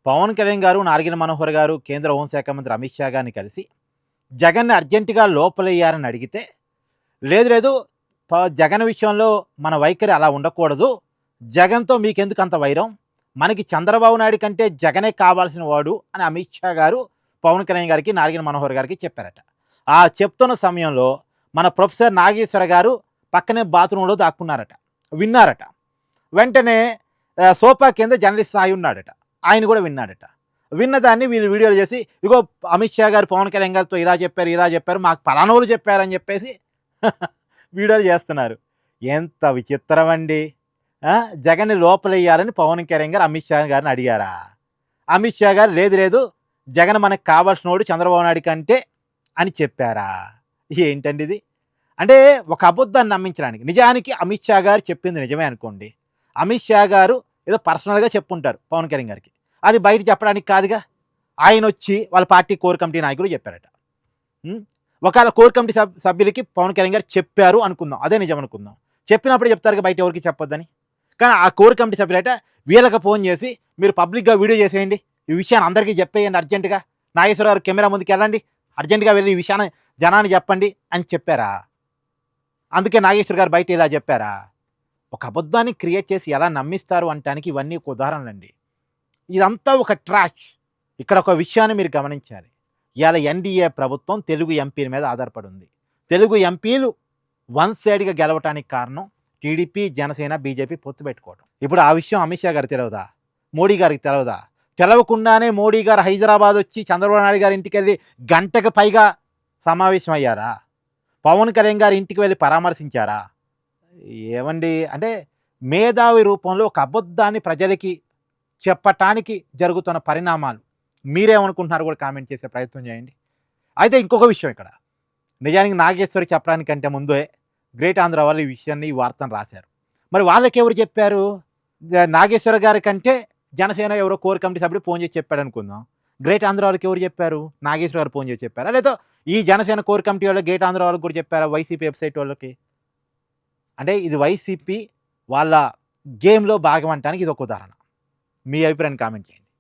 పవన్ కళ్యాణ్ గారు, నాగిని మనోహర్ గారు, కేంద్ర హోంశాఖ మంత్రి అమిత్ షా గారిని కలిసి జగన్‌ని అర్జెంట్‌గా లోపలెయ్యారని అడిగితే, లేదు లేదు జగన్ విషయంలో మన వైఖరి అలా ఉండకూడదు. జగన్‌తో మీకెందుకంత వైరం? మనకి చంద్రబాబు నాయుడు కంటే జగనే కావాల్సిన వాడు అని అమిత్ షా గారు పవన్ కళ్యాణ్ గారికి, నాగిని మనోహర్ గారికి చెప్పారట. ఆ చెప్తున్న సమయంలో మన ప్రొఫెసర్ నాగేశ్వర గారు పక్కనే బాత్రూంలో దాక్కున్నారట. విన్నారట. వెంటనే సోఫా కింద జర్నలిస్ట్ సాయి ఉన్నాడట. ఆయన కూడా విన్నాడట. విన్నదాన్ని వీళ్ళు వీడియోలు చేసి, ఇగో అమిత్ షా గారు పవన్ కళ్యాణ్ గారితో ఇలా చెప్పారు, ఇలా చెప్పారు, మాకు పలానోళ్ళు చెప్పారని చెప్పేసి వీడియోలు చేస్తున్నారు. ఎంత విచిత్రం అండి. జగన్‌ని లోపలెయ్యాలని పవన్ కళ్యాణ్ గారు అమిత్ షా గారిని అడిగారా? అమిత్ షా గారు లేదు లేదు జగన్ మనకు కావాల్సినోడు చంద్రబాబు నాయుడు కంటే అని చెప్పారా? ఏంటండి ఇది? అంటే ఒక అబద్ధాన్ని నమ్మించడానికి. నిజానికి అమిత్ షా గారు చెప్పింది నిజమే అనుకోండి. అమిత్ షా గారు ఏదో పర్సనల్‌గా చెప్పుంటారు పవన్ కళ్యాణ్ గారికి. అది బయట చెప్పడానికి కాదుగా. ఆయనొచ్చి వాళ్ళ పార్టీ కోర్ కమిటీ నాయకులు చెప్పారట. ఒకవేళ కోర్ కమిటీ సభ్యులకి పవన్ కళ్యాణ్ గారు చెప్పారు అనుకుందాం. అదే నిజం అనుకుందాం. చెప్పినప్పుడే చెప్తారుగా బయట ఎవరికీ చెప్పొద్దని. కానీ ఆ కోర్ కమిటీ సభ్యులట వీళ్ళకి ఫోన్ చేసి, మీరు పబ్లిక్‌గా వీడియో చేసేయండి. ఈ విషయాన్ని అందరికీ చెప్పేయండి అర్జెంట్‌గా. నాగేశ్వర గారు కెమెరా ముందుకెళ్ళండి. అర్జెంట్‌గా వెళ్ళి ఈ విషయాన్ని జనానికి చెప్పండి అని చెప్పారా? అందుకే నాగేశ్వర గారు బయట ఇలా చెప్పారా? ఒక అబద్ధాన్ని క్రియేట్ చేసి ఎలా నమ్మిస్తారు అనటానికి ఇవన్నీ ఒక ఉదాహరణలండి. ఇదంతా ఒక ట్రాష్. ఇక్కడ ఒక విషయాన్ని మీరు గమనించాలి. ఇవాళ ఎన్‌డీఏ ప్రభుత్వం తెలుగు ఎంపీల మీద ఆధారపడి ఉంది. తెలుగు ఎంపీలు వన్ సైడ్‌గా గెలవటానికి కారణం టీడీపీ, జనసేన, బీజేపీ పొత్తు పెట్టుకోవడం. ఇప్పుడు ఆ విషయం అమిత్ షా గారికి తెలవదా? మోడీ గారికి తెలవదా? తెలవకుండానే మోడీ గారు హైదరాబాద్ వచ్చి చంద్రబాబు నాయుడు గారి ఇంటికెళ్ళి గంటకు పైగా సమావేశం అయ్యారా? పవన్ కళ్యాణ్ గారి ఇంటికి వెళ్ళి పరామర్శించారా? ఏవండి అంటే మేధావి రూపంలో ఒక అబద్ధాన్ని ప్రజలకి చెప్పటానికి జరుగుతున్న పరిణామాలు మీరేమనుకుంటున్నారు కూడా కామెంట్ చేసే ప్రయత్నం చేయండి. అయితే ఇంకొక విషయం ఇక్కడ నిజానికి నాగేశ్వరి చెప్పడానికంటే ముందే గ్రేట్ ఆంధ్ర వాళ్ళు ఈ విషయాన్ని ఈ వార్తను రాశారు. మరి వాళ్ళకి ఎవరు చెప్పారు? నాగేశ్వర గారి కంటే జనసేన ఎవరో కోర్ కమిటీ సభ్యుడు ఫోన్ చేసి చెప్పాడు అనుకుందాం. గ్రేట్ ఆంధ్ర వాళ్ళకి ఎవరు చెప్పారు? నాగేశ్వర గారు ఫోన్ చేసి చెప్పారా? లేదా ఈ జనసేన కోర్ కమిటీ వాళ్ళకి గ్రేట్ ఆంధ్ర వాళ్ళకి కూడా చెప్పారా? వైసీపీ వెబ్సైట్ వాళ్ళకి? అంటే ఇది వైసీపీ వాళ్ళ గేమ్‌లో భాగం అనటానికి ఇదొక ఉదాహరణ. మీ అభిప్రాయాన్ని కామెంట్ చేయండి.